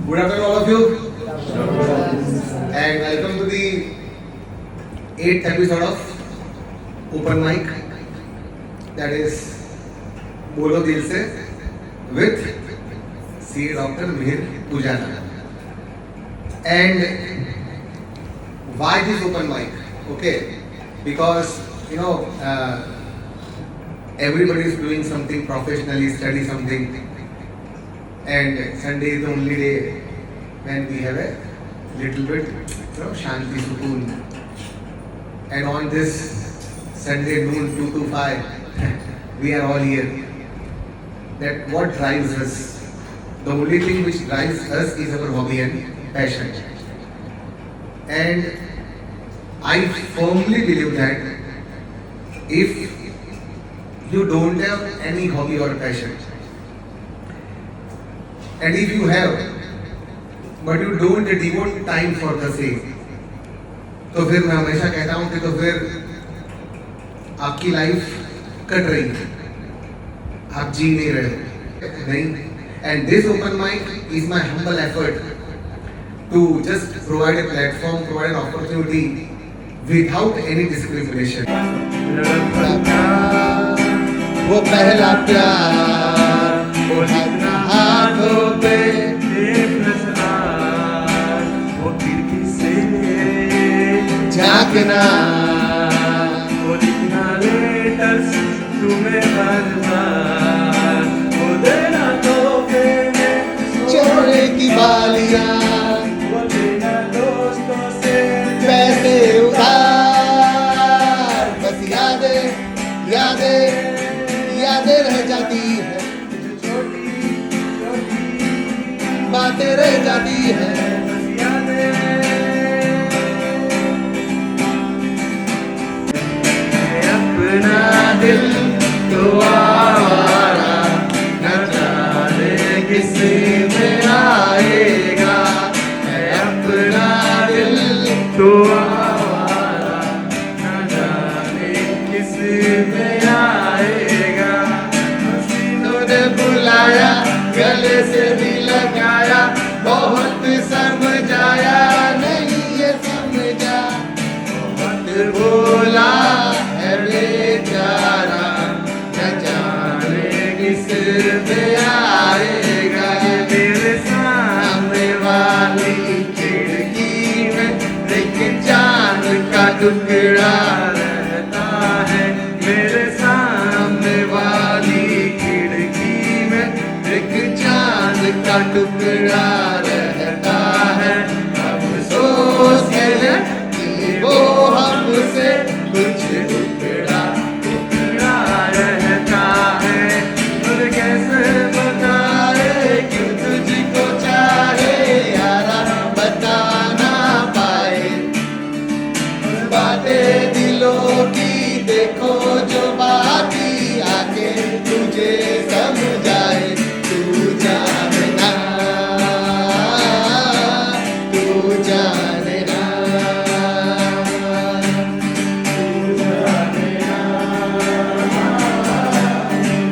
Good afternoon, all of you, and welcome to the 8th episode of Open Mic, that is Bolo Dil Se with C. Dr. Mihir Pujara. And why this open mic? Okay, because everybody is doing something professionally, study something. And Sunday is the only day when we have a little bit, Shanti Sukoon. And on this Sunday noon 2 to 5, we are all here. That what drives us? The only thing which drives us is our hobby and passion. And I firmly believe that if you don't have any hobby or passion, and if you have, but you don't devote time for the same, तो फिर मैं हमेशा कहता हूँ कि तो फिर आपकी लाइफ कट रही है, आप जी नहीं रहे नहीं. And this open mic is my humble effort to just provide a platform, provide an opportunity without any discrimination. वो पहला प्यार, वो लिखना हाथों पे, वो खिड़की से झांकना, वो लिखना लेटर्स तुम्हें हर बार, वो देना तोहफे में चोरे की बालियां, वो लेना दोस्तों से पैसे उधार. बस यादें यादें यादें रह जाती है, जो छोटी छोटी बातें रह जाती है. बस यादें अपना दिल तो आवारा, न जाने किस में आएगा. अपना दिल तो आवारा, न जाने किस में आएगा. हसीनों ने बुलाया, गले से भी लगाया, बहुत समझाया, नहीं ये समझा, बहुत बोला है बेचारा, न जाने किस में आएगा. मेरे सामने वाली खिड़की में एक चांद का टुकड़ा रहता है. मेरे सामने वाली खिड़की में एक चांद का टुकड़ा रहता है. अफसोस है कि वो हमसे कुछ टुकड़ा टुकड़ा रहता है. और कैसे बताए क्यों तुझको चाहे यारा, बता ना पाए बातें दिलों की. देखो जो बाकी आके तुझे समझाए, तू जानना, तू जानना, तू जानना,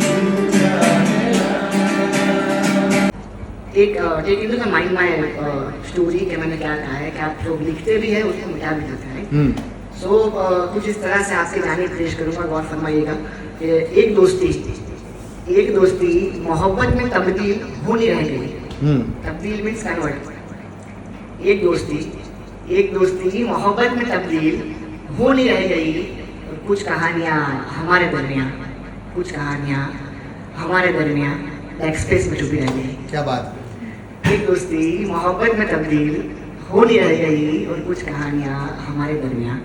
तू जानना. Take into the mind my story कि मैंने क्या कहा है कि आप जो लिखते भी है उसको मिटा भी देते हैं. सो कुछ इस तरह से आपसे कहानी पेश करूँगा, गौर फरमाइएगा. कि एक दोस्ती मोहब्बत में तब्दील हो नहीं रह गई. तब्दील मीन्स कन्वर्ट. एक दोस्ती मोहब्बत में तब्दील हो नहीं रह गई. कुछ कहानियाँ हमारे दरमियाँ एक्सप्रेस में छुपी रह गई. क्या बात. एक दोस्ती मोहब्बत में तब्दील हो नहीं रह गई, और कुछ कहानियाँ हमारे दरमियाँ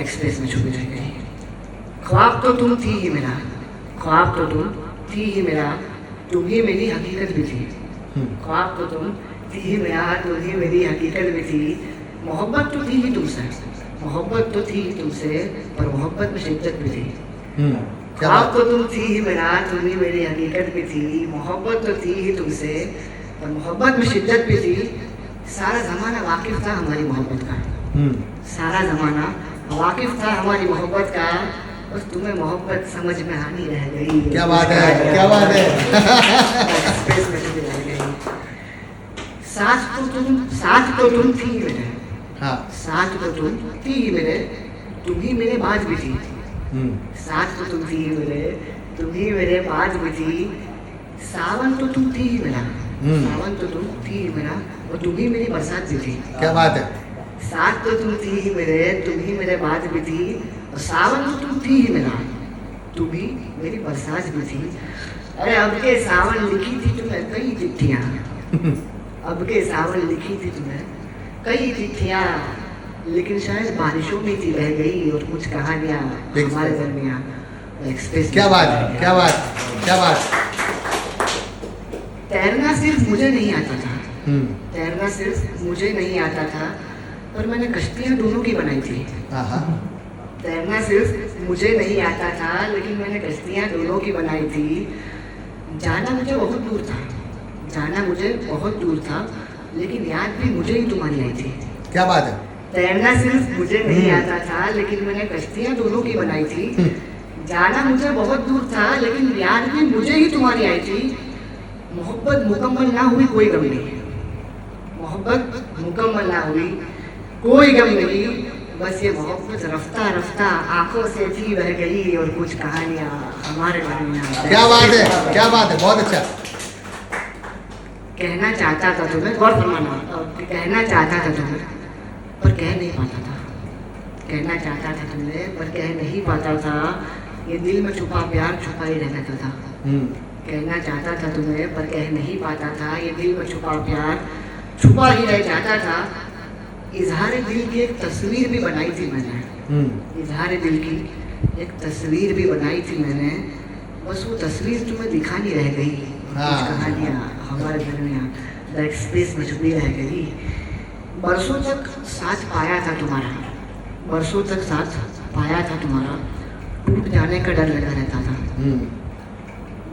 एक्सप्रेस में छुपी रह गई. ख्वाब तो तुम थी ही मेरा, तुम ही मेरी हकीकत भी थी. ख्वाब तो तुम थी ही मेरा, तुम ही मेरी हकीकत भी थी. मोहब्बत तो थी ही तुमसे, पर मोहब्बत में शिद्दत भी थी. ख्वाब तो तुम थी ही मेरा, तुम ही मेरी हकीकत भी थी. मोहब्बत तो थी ही तुमसे, पर मोहब्बत में शिद्दत भी थी. सारा ज़माना वाकिफ था हमारी मोहब्बत का. सारा ज़माना वाकिफ था हमारी मोहब्बत का. बस तुम्हें मोहब्बत समझ में आनी रह गई. क्या बात है, क्या बात है. साथ तो तुम थी मेरे, हाँ साथ तो तुम थी मेरे, तुम ही मेरे बाद भी थी। साथ तो तुम थी मेरे, तुम ही मेरे बाद भी थी। सावन तो तुम थी ही मेरा, सावन तो तुम थी ही मेरा, और तुम ही मेरी बरसात भी थी। क्या बात है। साथ तो तुम थी ही मेरे, तुम ही मेरे बाद भी थी, और सावन तो तुम थी ही मेरा, तुम ही मेरी बरसात भी थी। अरे अब के सावन लिखी थी तुम्हें कई चिट्ठियाँ, अब के सावन लिखी थी तुम्हें कई चिट्ठियाँ, लेकिन शायद बारिशों में थी रह गई, और कुछ कहानियाँ हमारे दरमियाँ एक्सप्रेस। क्या बात है, क्या बात, क्या बात। तैरना सिर्फ मुझे नहीं आता था, तैरना सिर्फ मुझे नहीं आता था, पर मैंने कश्तियाँ दोनों की बनाई थी। तैरना सिर्फ मुझे नहीं आता था, लेकिन मैंने कश्तियाँ दोनों की बनाई थी। जाना मुझे बहुत दूर था, जाना मुझे बहुत दूर था, लेकिन याद भी मुझे ही तुम्हारी आई थी। क्या बात है। तैरना सिर्फ मुझे नहीं आता था, लेकिन मैंने कश्तियाँ दोनों की बनाई थी। जाना मुझे बहुत दूर था, लेकिन याद भी मुझे ही तुम्हारी आई थी। मोहब्बत मुकम्मल ना हुई कोई गम नहीं, मोहब्बत मुकम्मल ना हुई कोई गम नहीं, बस ये मोहब्बत रफ्ता रफ्ता आंखों से थी बह गई, और कुछ कहानियाँ हमारे दरमियाँ। क्या बात है, क्या बात है, बहुत अच्छा। कहना चाहता था तुम्हें, गौर फरमाना, कहना चाहता था तुम्हें पर कह नहीं पाता था, कहना चाहता था तुम्हें पर कह नहीं पाता था। ये दिल में छुपा प्यार छुपा ही रह जाता था। कहना चाहता था तुम्हें पर कह नहीं पाता था, ये दिल में छुपा प्यार छुपा ही रह जाता था। इजहार दिल की एक तस्वीर भी बनाई थी मैंने, इजहार दिल की एक तस्वीर भी बनाई थी मैंने, बस वो तस्वीर तुम्हें दिखानी रह गई। कुछ कहानियाँ हमारे दरमियाँ द एक्सप्रेस में छुपी रह गई। बरसों तक साथ पाया था तुम्हारा, बरसों तक साथ पाया था तुम्हारा, टूट जाने का डर लगा रहता था।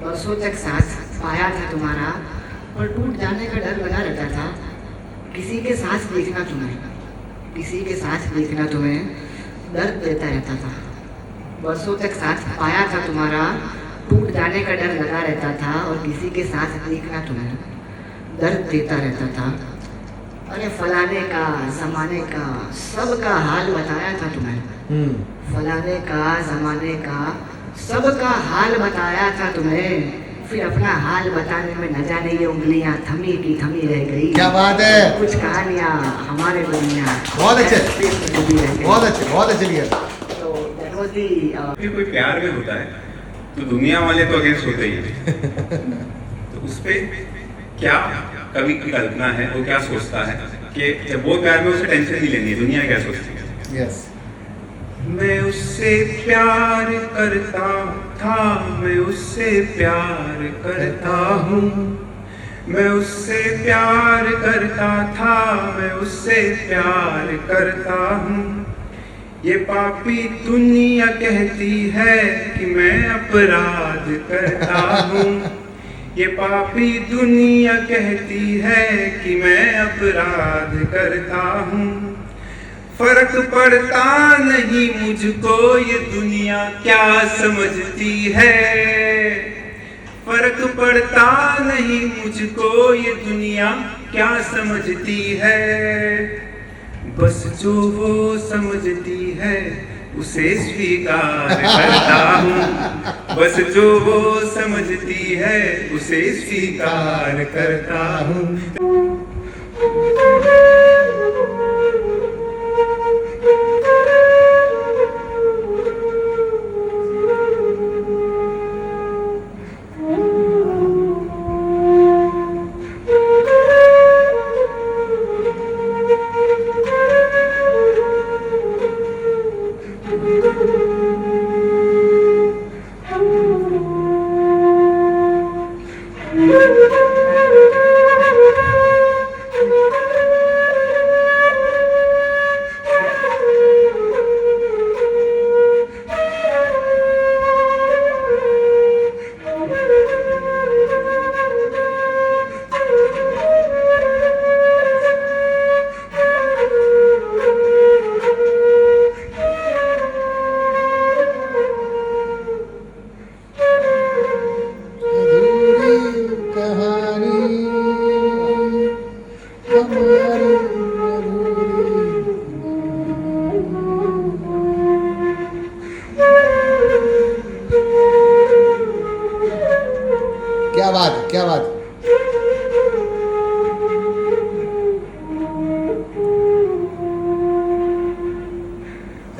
बरसों तक साथ पाया था तुम्हारा, पर टूट जाने का डर लगा रहता था। किसी के साथ देखना तुम्हें, किसी के साथ देखना तुम्हें दर्द देता रहता था। बरसों तक साथ पाया था तुम्हारा, टूट जाने का डर लगा रहता था, और किसी के साथ देखना तुम्हें दर्द देता रहता था। अरे फलाने का ज़माने का सबका हाल बताया था तुम्हें, फलाने का ज़माने का सबका हाल बताया था तुम्हें, फिर अपना हाल बताने में न जाने ये उंगलियां थमी की थमी रह गई। क्या बात है। कुछ कहानियाँ हमारे दरमियाँ। बहुत अच्छे, बहुत अच्छे, बहुत अच्छे लिया। तो that was the, फिर कोई प्यार में होता है तो दुनिया वाले तो अगेंस्ट होते ही हैं। तो उस पे क्या कभी कल्पना है, वो क्या सोचता है कि जब वो प्यार में उसे टेंशन नहीं लेनी है, दुनिया क्या सोचती है। यस। मैं उससे प्यार करता था, मैं उससे प्यार करता हूँ, मैं उससे प्यार करता था, मैं उससे प्यार करता हूँ। ये पापी दुनिया कहती है कि मैं अपराध करता हूँ, ये पापी दुनिया कहती है कि मैं अपराध करता हूँ। फर्क पड़ता नहीं मुझको ये दुनिया क्या समझती है, फर्क पड़ता नहीं मुझको ये दुनिया क्या समझती है। बस जो वो समझती है उसे स्वीकार करता हूँ, बस जो वो समझती है उसे स्वीकार करता हूँ।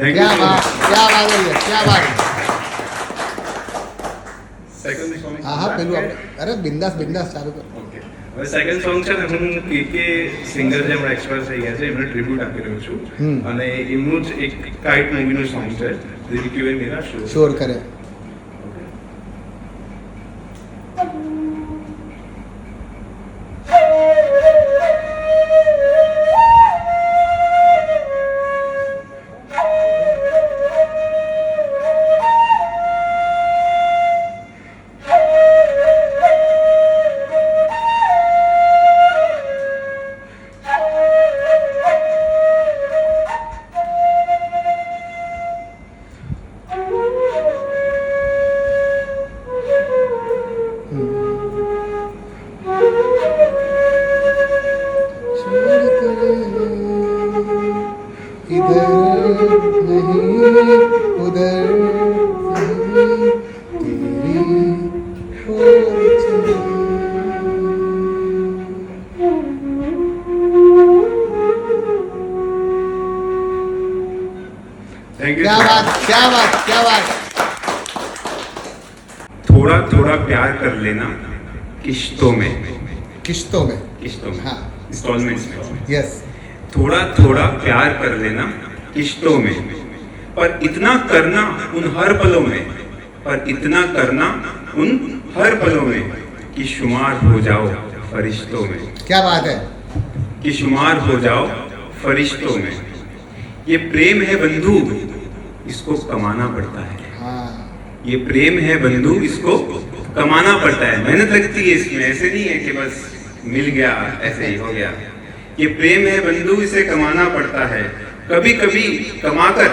थैंक क्या यू बात है भैया, क्या बात है. સેકન્ડ સોંગ હા પેલું આપણે અરે બિંદાસ બિંદાસ ચાલુ કર. ઓકે હવે સેકન્ડ સોંગ છે ને હું કે સિંગર જે હમણાં એક્સપાયર થઈ ગયા છે એમને ટ્રિબ્યુટ આપી રહ્યો છું અને એમનું જ એક કાઇટ મૂવીનું સોંગ છે દિલ ક્યુ એ મેરા શોર શોર કરે. थैंक यू क्या बात, क्या बात, क्या बात. थोड़ा थोड़ा प्यार कर लेना किश्तों में કિસ્તો મેં. किश्तों में हाँ. इंस्टॉलमेंट्स में યસ. थोड़ा थोड़ा प्यार कर लेना किश्तों में पर इतना करना उन हर पलों में पर इतना करना उन हर पलों में कि शुमार हो जाओ फरिश्तों में क्या बात है. कि शुमार हो जाओ फरिश्तों में ये प्रेम है बंधु इसको कमाना पड़ता है हाँ. ये प्रेम है बंधु इसको कमाना पड़ता है मेहनत लगती है इसमें ऐसे नहीं है कि बस मिल गया ऐसे ही हो गया ये प्रेम है बंधु इसे कमाना पड़ता है कभी कभी कमाकर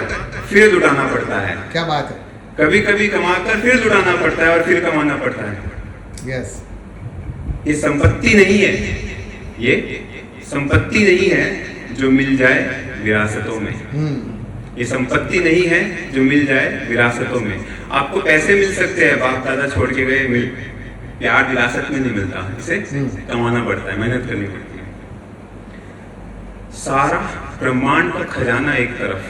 फिर लुटाना पड़ता है क्या बात है. कभी कभी कमाकर फिर लुटाना पड़ता है और फिर कमाना पड़ता है यस. ये संपत्ति नहीं है ये संपत्ति नहीं है जो मिल जाए विरासतों में ये संपत्ति नहीं है जो मिल जाए विरासतों में आपको पैसे मिल सकते हैं बाप दादा छोड़ के गए मिल प्यार विरासत में नहीं मिलता इसे कमाना पड़ता है मेहनत करनी पड़ती है सारा ब्रह्मांड का खजाना एक तरफ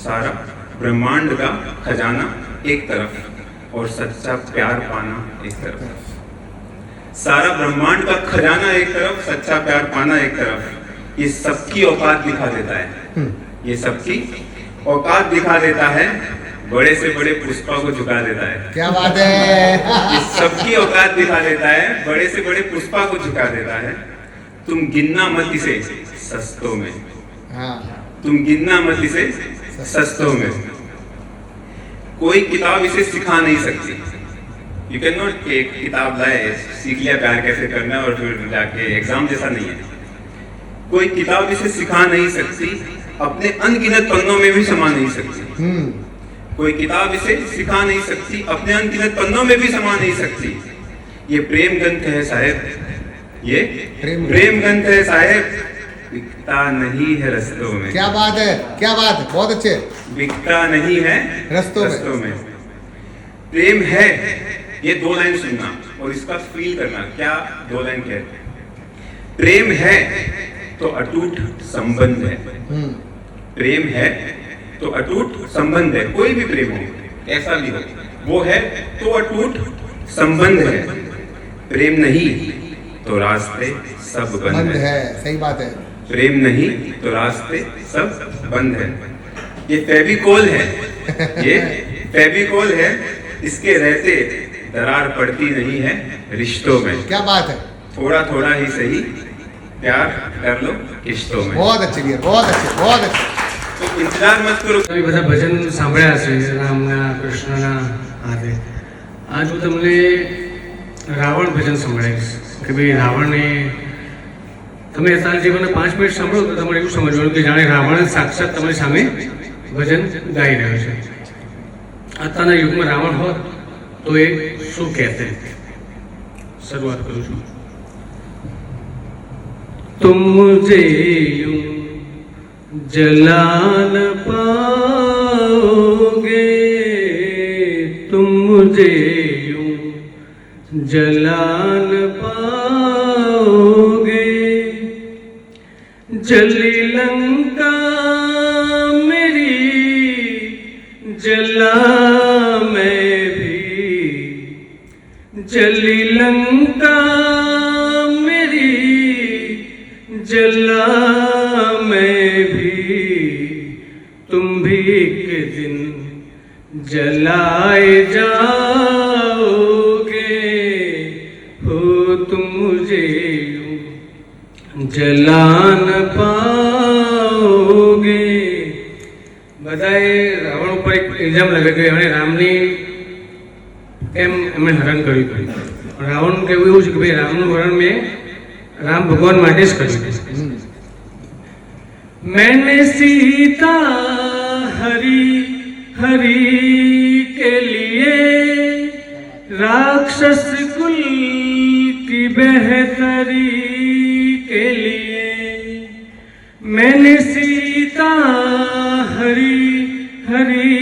सारा ब्रह्मांड का खजाना एक तरफ और सच्चा प्यार पाना एक तरफ सारा ब्रह्मांड का खजाना एक तरफ सच्चा प्यार पाना एक तरफ ये सबकी औकात दिखा देता है ये सबकी औकात दिखा देता है बड़े से बड़े पुष्पा को झुका देता है क्या बात है. ये सबकी औकात दिखा देता है बड़े से बड़े पुष्पा को झुका देता है तुम गिनना मत इसे सस्तों में हाँ. तुम गिनना मत इसे सस्तों में कोई किताब इसे सिखा नहीं सकती यू कैन नॉट एक किताब लाए सीख लिया प्यार कैसे करना है और फिर जाके एग्जाम जैसा नहीं है कोई किताब इसे सिखा नहीं सकती अपने अनगिनत पन्नों में भी समा नहीं सकती कोई किताब इसे सिखा नहीं सकती अपने अनगिनत पन्नों में भी समा नहीं सकती ये प्रेम ग्रंथ है साहेब ये प्रेम ग्रंथ है साहेब बिकता नहीं है रस्तों में क्या बात है, क्या बात है. बहुत अच्छे. बिकता नहीं है रस्तों में. प्रेम है ये दो लाइन सुनना और इसका फील करना क्या दो लाइन कहते हैं प्रेम है तो अटूट संबंध है प्रेम है तो अटूट संबंध है कोई भी प्रेम हो ऐसा भी हो वो है तो अटूट संबंध है प्रेम नहीं तो रास्ते सब बंद बंद है है. सही बात है. प्रेम नहीं तो रास्ते सब बंद है ये फेविकोल है ये फेविकोल है इसके रहते दरार पड़ती नहीं है रिश्तों में क्या बात है. थोड़ा थोड़ा ही सही प्यार कर लो किश्तों में बहुत अच्छे डियर, बहुत अच्छे, बहुत अच्छे. तो इंतजार मत करो તમે બધા ભજન સાંભળ્યા હશે રામના કૃષ્ણના હાથે આજ હું તમને રાવણ ભજન સંભળાવીશ કે ભાઈ રાવણને તમે અત્યારે જે મને 5 મિનિટ સાંભળો તો તમારે એવું સમજવાનું કે જાણે રાવણ સાક્ષાત તમારી સામે ભજન ગાઈ રહ્યો છે અત્યારના યુગમાં રાવણ હોત તો એ શું કહેતે શરૂઆત કરું છું तुम मुझे यूं जला न पाओगे तुम मुझे यूं जला न पाओगे जली लंका मेरी जला मैं भी, जली लंका मेरी, जला मैं भी, तुम भी एक दिन जलाए जाओगे, हो तुम मुझे यूं जला न पाओगे। બધાએ રાવણ ઉપર એક ઇલ્ઝામ લગાવ્યો કે એમણે રામની એમ એમણે હરણ કર્યું હતું. રાવણનું કહેવું એવું છે કે ભાઈ રામનું હરણ મેં રામ ભગવાન માટે જ કર્યું. मैंने सीता हरी हरी के लिए राक्षस कुल की बेहतरी के लिए, मैंने सीता हरी हरी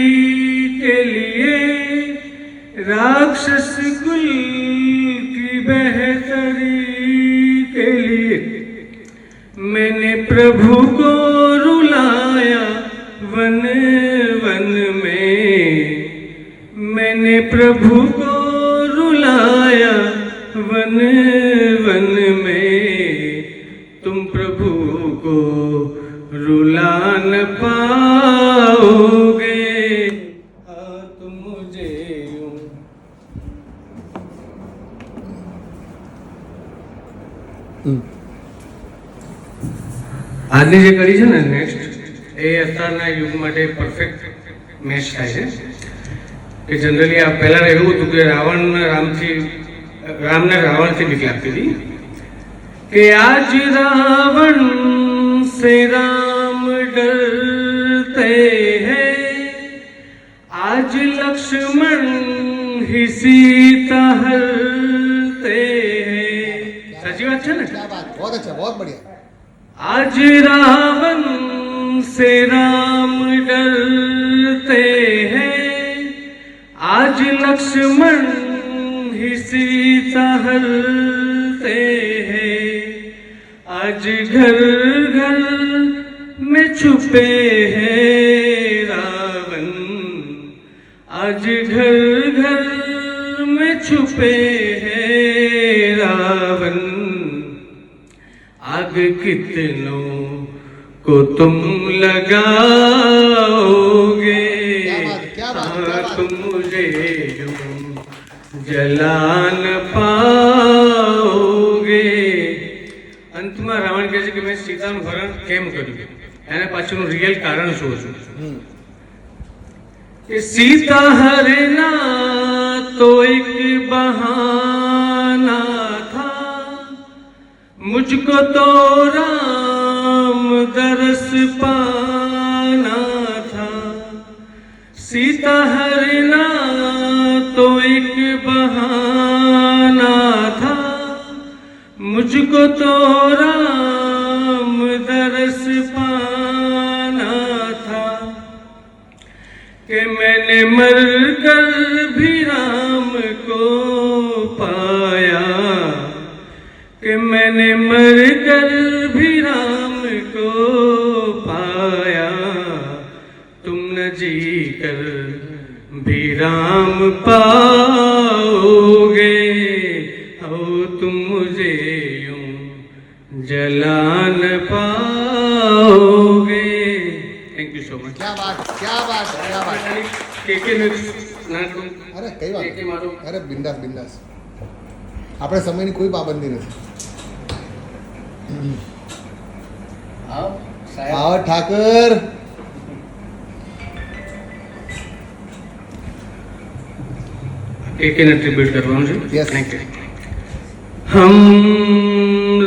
के लिए राक्षस कुल की बेहतरी के लिए, मैंने प्रभु को रुलाया वन वन में, मैंने प्रभु को रुलाया वन वन में, तुम प्रभु को रुला न पाओगे, तुम मुझे यूं આજની જે કરી છે ને નેક્સ્ટ એ અત્યારના યુગ માટે પરફેક્ટ મેચ થાય છે કે જનરલી આ પહેલાં એવું હતું કે રાવણને રાવણથી બીક લાગતી હતી કે આજ રાવણ से राम डरते हैं, आज लक्ष्मण ही सीता हरते हैं. साची बात है ना? क्या बात, बहुत अच्छा, बहुत बढ़िया. आज रावण से राम डरते हैं, आज लक्ष्मण ही सीता हरते हैं, आज घर घर में छुपे हैं रावण, आज घर घर में छुपे हैं रावण, आग कितनों को तुम लगाओगे, क्या बात, तुम मुझे यूं जला न पाओगे. અંતમાં રાવણ કહે છે કે મેં સીતાનું હરણ કેમ કર્યું, એના પાછળનું રિયલ કારણ શું હતું કે सीता हरना तो एक बहाना था, मुझको तो राम दरस पाना था, सीता हरना तो एक बहाना था, मुझको तो राम दरस पाना था, कि मैंने मर कर भी राम को पाया, कि मैंने मर कर भी राम को पाया, तुम न जी कर भी राम पाओगे, हो तुम मुझे यूं जला न पाओगे. Thank you so much. क्या बात, क्या बात, क्या बात. અરે કઈ વાત, અરે બિંદાસ બિંદાસ, આપણે સમયની કોઈ પાબંદી નથી. આવો ઠાકર. के ने ट्रिब्यूट करवाऊं जी. Yes. Thank you. हम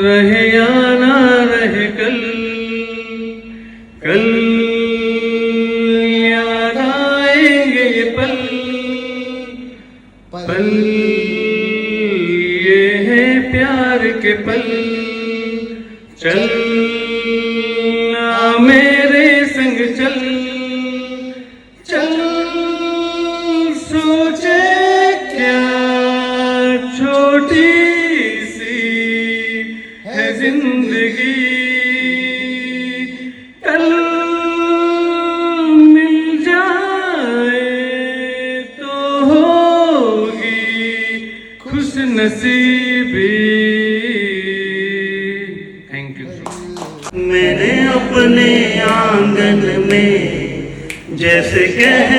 रहे या ना रहे कल, कल याद आएंगे ये पल, पल ये है प्यार के पल, चल ना मेरे संग चल, चल सोचे क्या छोटी सी है जिंदगी, कल मिल जाए थैंक यू। मैंने अपने आंगन में जैसे कह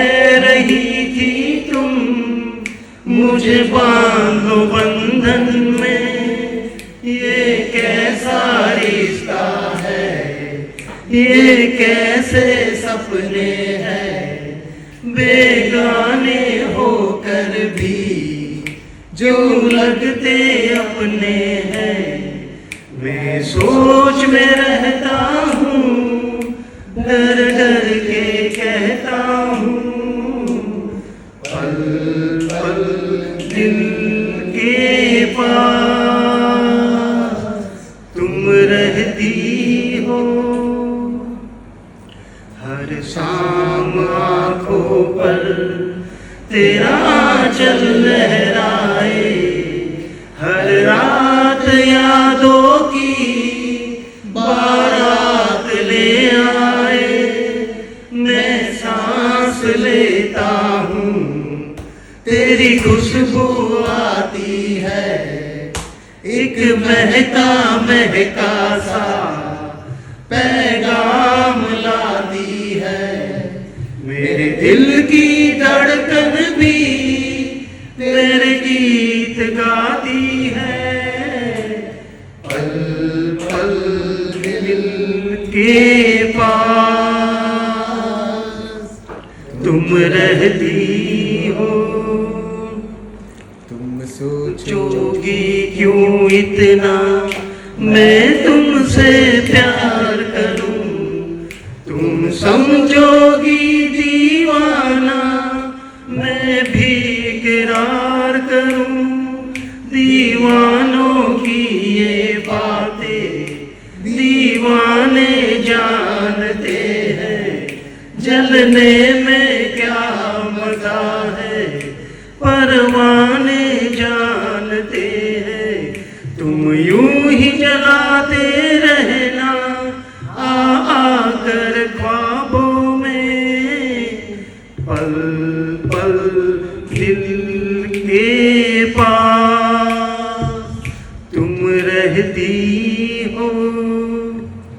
रही थी तुम, मुझे बांधो बंधन में, ये कैसा रिश्ता है, ये कैसे सपने हैं, बेगाने होकर भी जो लगते अपने हैं। मैं सोच में रहता हूँ, डर डर के कहता हूँ, पल पल दिल के पास तुम रहती हो। हर शाम आँखों पर तेरा आंचल लहराए, हर रात यादों की बारात ले आए। मैं सांस लेता हूँ, तेरी खुशबू आती है, एक महका महका सा पैगाम लाती है। मेरे दिल की धड़कन भी तेरे गीत गाती है, पल पल दिल के पास तुम रहती हो। तुम सोचोगे सोचोगी क्यों इतना मैं तुमसे प्यार करूं, तुम समझोगी दीवाना मैं भी इकरार करूं। दीवानों की ये बातें दीवाने जानते हैं, जलने में क्या मजा है परवाने जानते हैं। तुम यूं ही जलाते रहना आकर ख्वाबों में, पल पल दिल के पास तुम रहती हो।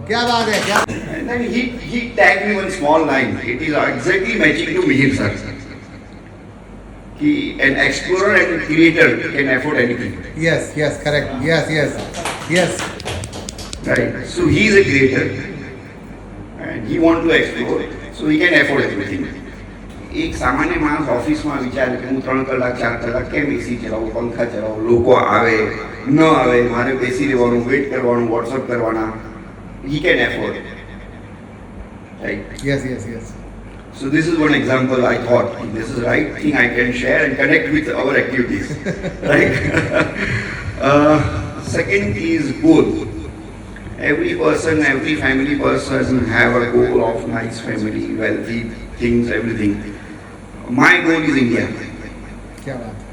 क्या बात है, क्या And then he tagged me one small line. It is exactly matching to Mihir sir. He, an explorer and creator can afford anything. yes yes correct yes yes yes Right. So he is a creator and he want to explore. So he can afford everything. એક સામાન્ય માણસ ઓફિસમાં વિચારે કે હું 3 કલાક 4 કલાક કેમ એસી ચલાવું, પંખા ચલાવું, લોકો આવે ન આવે, મારે બેસી રહેવાનું, વેઇટ કરવાનું, વોટ્સઅપ કરવાના. He can afford. Right. yes yes yes So this is one example I thought this is the right thing I can share and connect with our activities, right? Second is goal. Every person, every family person have a goal of nice family, wealthy things, everything. My goal is India. क्या बात है,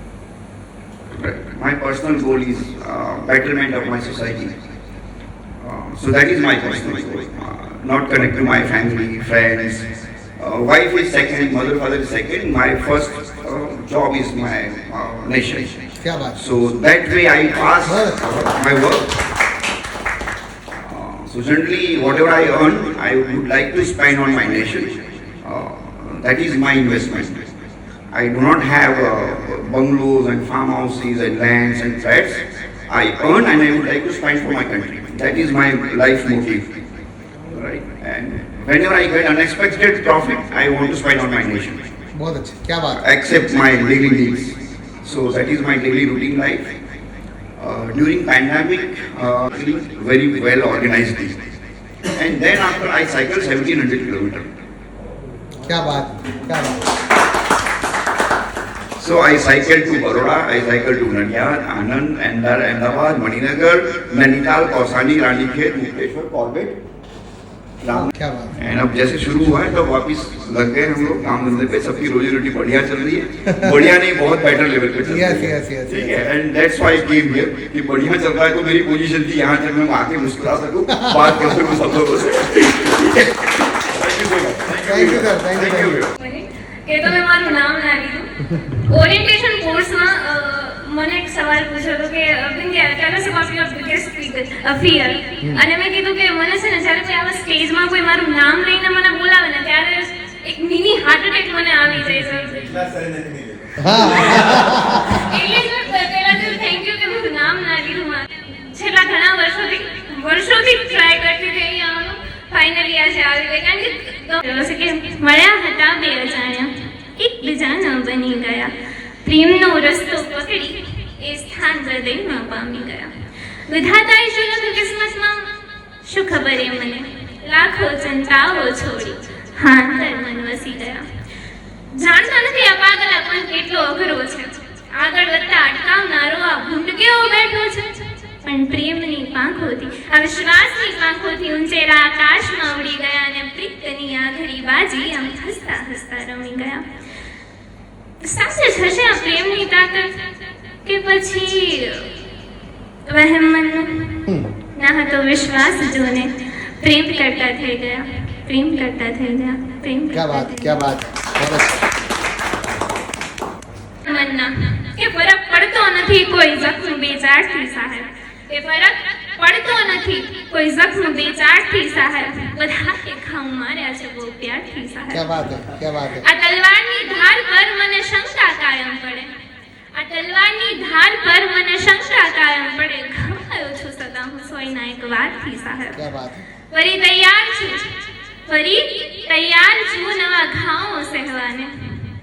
Right. My personal goal is betterment of my society. So that is my personal goal. Not connect to my family, friends. Wife is second, mother, father is second. My first job is my nation. क्या बात है। So that way I pass my work. So generally, whatever I earn, I would like to spend on my nation. That is my investment. I do not have bungalows and farmhouses and lands and flats. I earn and I would like to spend for my country. That is my life motive. Right? And whenever I get unexpected profit, I want to spend on my nation. बहुत अच्छे, क्या बात है। Except my daily needs. So that is my daily routine life. During pandemic, very well organized thing. And then after I cycled 1700 kilometers. क्या बात है, क्या बात है। So I cycled to Baroda, I cycled to Nadiad, Anand, Andhar, Ahmedabad, Maninagar, Nainital, Kausani, Ranikhet, Mukteshwar, Corbett. क्या बात है। And अब जैसे शुरू हुआ है तो वापस लग गए हम लोग काम धंधे पे, सबकी रोजी रोटी बढ़िया चल रही है, बढ़िया नहीं बहुत बेटर लेवल पे चल रही Yes, है। yes, yes, ठीक yes. है, and that's why I came here कि बढ़िया चल रहा है तो मेरी पोजीशन थी यहाँ तक मैं आके मुस्कुरा सकूं, बात कर सकूं सब लोगों से। Thank you so much. Thank you, sir. Thank you. એ તો મેં મારું નામ ના લીધું ઓરિએન્ટેશન કોર્સમાં મને એક સવાલ પૂછ્યો હતો કે tell us about your biggest fear અને મેં કીધું કે મને છે ને જ્યારે કોઈ આવા સ્ટેજમાં કોઈ મારું નામ લઈને મને બોલાવે ને ત્યારે એક મિની હાર્ટ એટેક મને આવી જાય છે એટલે જ મેં પહેલા તો થેન્ક યુ કે મારું નામ ના લીધું છેલ્લા ઘણા વર્ષોથી ટ્રાય કરતી હતી અહીં આવવાનું ફાઇનલી આજે આવી ગઈ કારણ કે મળ્યા હતા બે અજાણ્યા એકબીજાના બની ગયા પ્રેમનો રસ્તો પકડી એ સ્થાન હૃદયમાં પામી ગયા વિધાતાએ શું લખ્યું કિસ્મતમાં શું ખબર એ મને લાખો ચિંતાઓ છોડી હા મન વસી ગયા જાણતા નથી આ પાગલા પણ કેટલો અઘરો છે આગળ વધતા અટકાવનારો આ ભૂંડ કેવો બેઠો છે પણ પ્રેમની પાંખોથી આ વિશ્વાસની પાંખોથી ઊંચેરા આકાશમાં ઉડી ગયા અને પ્રીતની આઘરી બાજી આમ હસતા હસતા રમી ગયા સાચે જ હશે આ પ્રેમની તાકાત કે પછી વહેમ મનનું ના હતો વિશ્વાસ જોને પ્રેમ કરતા થઈ ગયા પ્રેમ કરતા થઈ ગયા પ્રેમ क्या बात क्या बात મનના કે ફરક પડતો નથી કોઈ જખ્મ બે ચારથી સાહેબ કે ફરક પડતો નથી કોઈ જખ્મ બે ચારથી સાહેબ બધા કે ખાઉં માર્યા છે બહુ પ્યારથી સાહેબ क्या बात है આ તલવારની ધાર પર મને શંકા કાયમ પડે આ તલવારની ધાર પર મને શંકા કાયમ પડે ઘવાયો છું સદા હું સોયના એક વાતથી સાહેબ क्या बात है ફરી તૈયાર છું નવા ઘાવો સહેવાને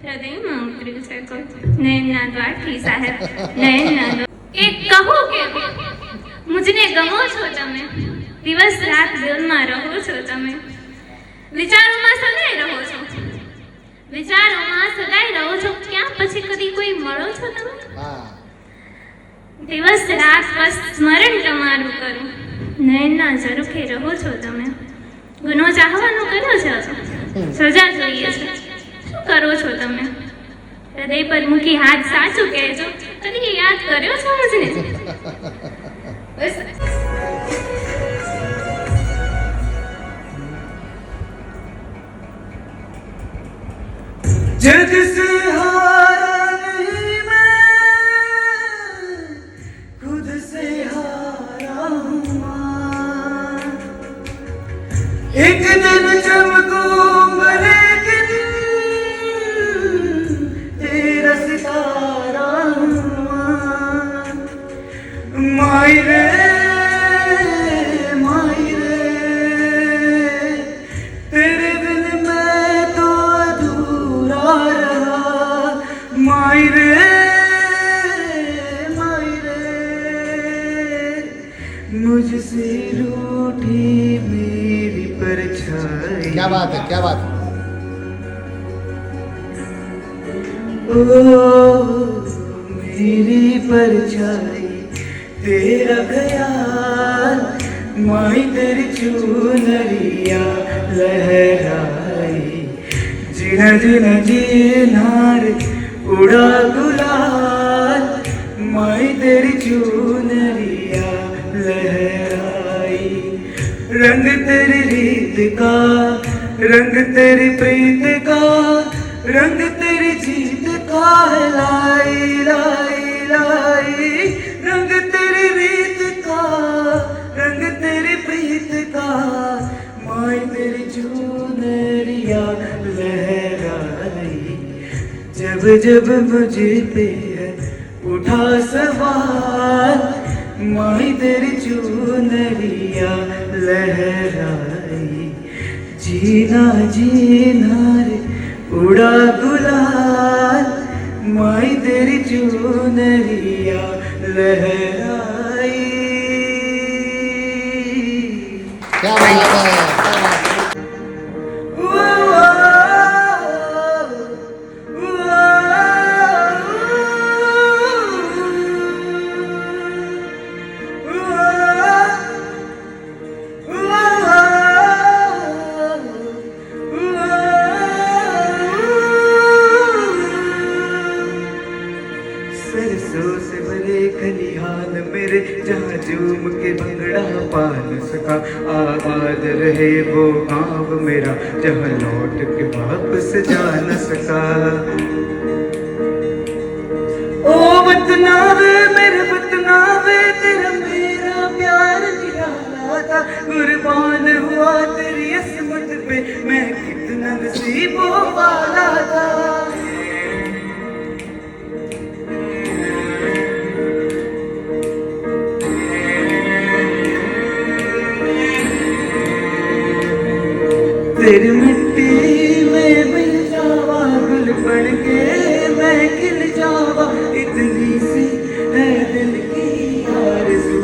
હૃદયમાં ઉતર્યું છે કોઈ નયનના દ્વારથી સાહેબ નયનના દ્વાર કે કહો કે મુજને ગમો છો તમે દિવસ રાત દિલમાં રહો છો તમે વિચારોમાં સદાય રહો છો ક્યાં પછી કદી કોઈ મળો છો તમે हाँ દિવસ રાત બસ સ્મરણ તમારું કરું નયનના ઝરૂખે રહો છો તમે ગુનો ચાહવાનો કર્યો છે સજા જોઈએ છે શું કરો છો તમે હૃદય પર મૂકી હાથ સાચું કહેજો કદી યાદ કર્યો છો મુજને બસ जग से हारा नहीं मैं खुद से हारा हूँ एक दिन चमकूंगा लेकिन तेरा सितारा हूँ माई रे तेरे बिन मैं तो अधूरा रहा माई रे मुझसे रूठी मेरी परछाई क्या बात है ओ मेरी परछाई तेरा ख्याल माई तेरी चुनरिया लहराई जिन जिन जीनार उड़ा गुलाल माई तेरी चुनरिया लहराई रंग तेरी रीत का रंग तेरी प्रीत का रंग तेरी जीत का है लाई लाई लाई रंग तेरी रीत का रंग तेरी प्रीत का माई तेरी चुनरिया लहराई जब जब मुझे पे है उठा सवाल माई तेरी चुनरिया लहराई जीना जीना रे उड़ा गुलाल माई तेरी चुनरिया लहराई क्या बात है सरसों से भले खलिहान मेरे जहाँ झूम के भंगड़ा पा न सका आबाद रहे वो गाँव मेरा जहाँ लौट के वापस जा न सका ओ वतन बतनावे मेरे बतनावे तेरा मेरा प्यार निराला था, कुर्बान हुआ तेरी असमत पे मैं कितना नसीबों वाला था। तेरी मिट्टी में मिल जावा गुल बन के मैं खिल जावा, इतनी सी है दिल की आरज़ू।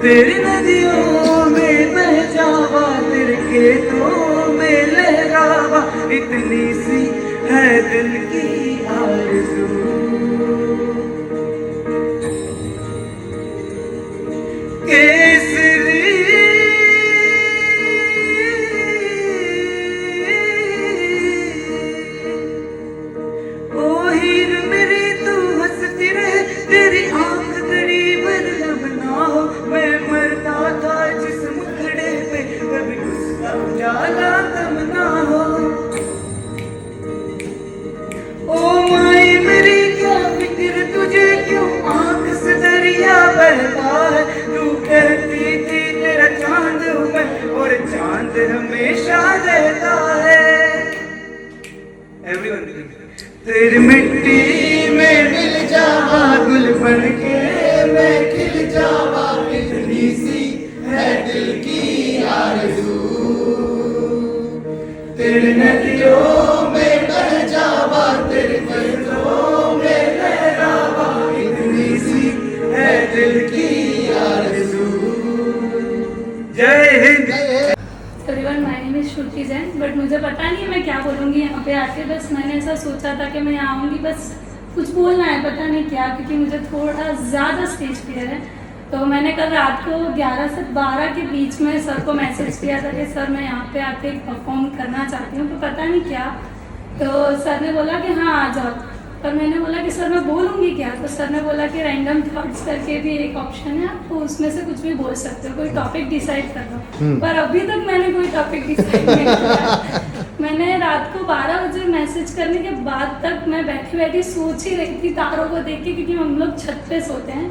तेरी नदियों में बह जावा तेरे खेतों में लहरावा, इतनी सी है दिल की आरज़ू। केसरी तेरी आंख गड़ी बरलब ना हो, मैं मरता था जिस मुखड़े पे कभी उसका उजाला कम ना हो। ओ माई मेरी क्या फिक्र तुझे क्यों आंख से दरिया बहता है, तू कहती थी तेरा चांद हूँ मैं और चांद हमेशा रहता है। एवरीवन तेरी मिट्टी में मिल जावा गुल बन के मैं खिल जावा, इतनी सी है दिल की आरज़ू। तेरी नदियों में बह जावा तेरे खेतों में लहरावा, इतनी सी है दिल की आरज़ू। जय Hind. Everyone, my name is Shruti Jain, but मुझे पता नहीं है मैं क्या बोलूँगी यहाँ पे आके। बस मैंने ऐसा सोचा था कि मैं यहाँ आऊँगी, बस कुछ बोलना है, पता नहीं क्या, क्योंकि मुझे थोड़ा ज़्यादा स्टेज फियर है। तो मैंने कल रात को 11 से 12 के बीच में सर को मैसेज किया था कि सर मैं यहाँ पे आके परफॉर्म करना चाहती हूँ, तो पता नहीं क्या। तो सर ने बोला कि हाँ आ जाओ, पर मैंने बोला कि सर मैं बोलूँगी क्या, तो सर ने बोला कि रैंडम थॉट्स करके भी एक ऑप्शन है, आप उसमें से कुछ भी बोल सकते हो, कोई टॉपिक डिसाइड कर लो। पर अभी तक मैंने कोई टॉपिक डिसाइड नहीं किया। मैंने रात को 12 बजे मैसेज करने के बाद तक मैं बैठी बैठी सोच ही रही थी तारों को देख के, क्योंकि हम लोग छत पे सोते हैं,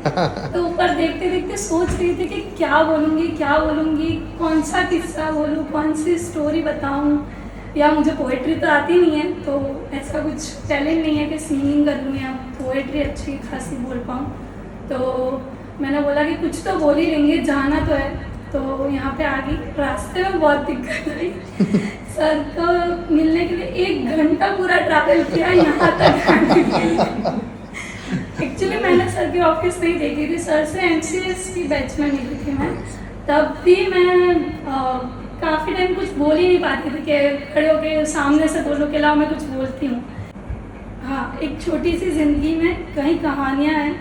तो ऊपर देखते देखते सोच रही थी कि क्या बोलूँगी, कौन सा किस्सा बोलूँ, कौन सी स्टोरी बताऊँ, या मुझे पोएट्री तो आती नहीं है, तो ऐसा कुछ टैलेंट नहीं है कि सिंगिंग कर लूँ या पोएट्री अच्छी खासी बोल पाऊँ। तो मैंने बोला कि कुछ तो बोल ही लेंगे, जाना तो है। तो यहाँ पे आ गई। रास्ते में बहुत दिक्कत आई, सर को मिलने के लिए 1 घंटा पूरा ट्रैवल किया यहाँ तक आने के लिए। एक्चुअली मैंने सर की ऑफिस नहीं देखी थी, सर से MCS की बैच में मिली थी मैं, तब भी मैं काफ़ी टाइम कुछ बोल ही नहीं पाती थी कि खड़े होके सामने से बोलो कि लाओ मैं कुछ बोलती हूँ। हाँ, एक छोटी सी ज़िंदगी में कई कहानियाँ हैं,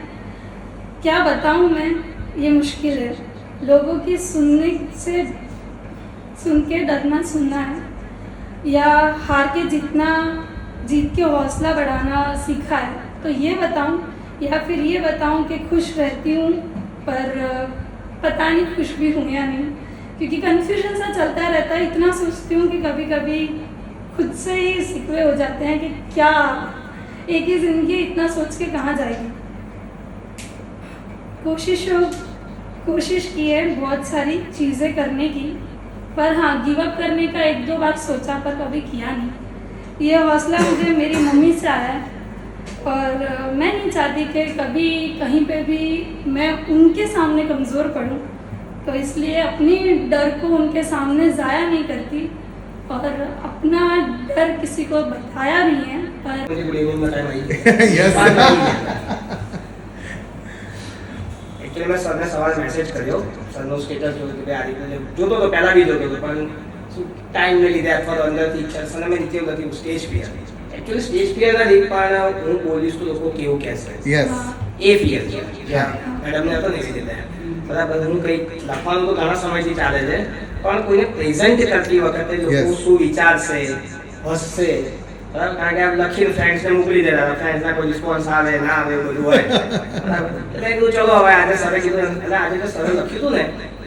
क्या बताऊँ मैं, ये मुश्किल है। लोगों की सुन के डरना सुनना है, या हार के जीतना, जीत के हौसला बढ़ाना सीखा है, तो ये बताऊँ, या फिर ये बताऊँ कि खुश रहती हूँ पर पता नहीं खुश भी हूँ या नहीं, क्योंकि कन्फ्यूजन सा चलता रहता है। इतना सोचती हूँ कि कभी कभी खुद से ही सिकवे हो जाते हैं कि क्या एक ही ज़िंदगी, इतना सोच के कहाँ जाएगी। कोशिश की है बहुत सारी चीज़ें करने की, पर हाँ गिव अप करने का 1-2 बार सोचा, पर कभी किया नहीं। ये हौसला मुझे मेरी मम्मी से आया है, और मैं नहीं चाहती कि कभी कहीं पे भी मैं उनके सामने कमज़ोर पड़ूं, तो इसलिए अपनी डर को उनके सामने ज़ाया नहीं करती, और अपना डर किसी को बताया नहीं है। पर एक्चुअली मैं સરને સવારે મેસેજ કર્યો, સરનો સ્ટેટસ જોયું કે ભાઈ આ રીતે જોતો તો પહેલાં બી જોતો હતો, પણ શું ટાઈમને લીધે અથવા તો અંદરથી ઈચ્છા સરને મેં નીચે નથી stage fear, actually stage fear નથી, પણ હું બોલીશ તો લોકો કેવું કહેશે એ ફિયર છે. મેડમને હતો ને એવી રીતે બરાબર. હું કંઈક લખવાનું તો ઘણા સમયથી ચાલે છે, પણ કોઈને પ્રેઝન્ટ કરતી વખતે લોકો શું વિચારશે, હસશે, બરાબર, કારણ કે આપ લખીને ફ્રેન્ડ્સને મોકલી દેતા હતા, ફ્રેન્ડ્સના કોઈ રિસ્પોન્સ આવે ના આવે બધું હોય, બરાબર. એટલે ચલો હવે આજે સરે કીધું, એટલે આજે જો સરે લખ્યું હતું ને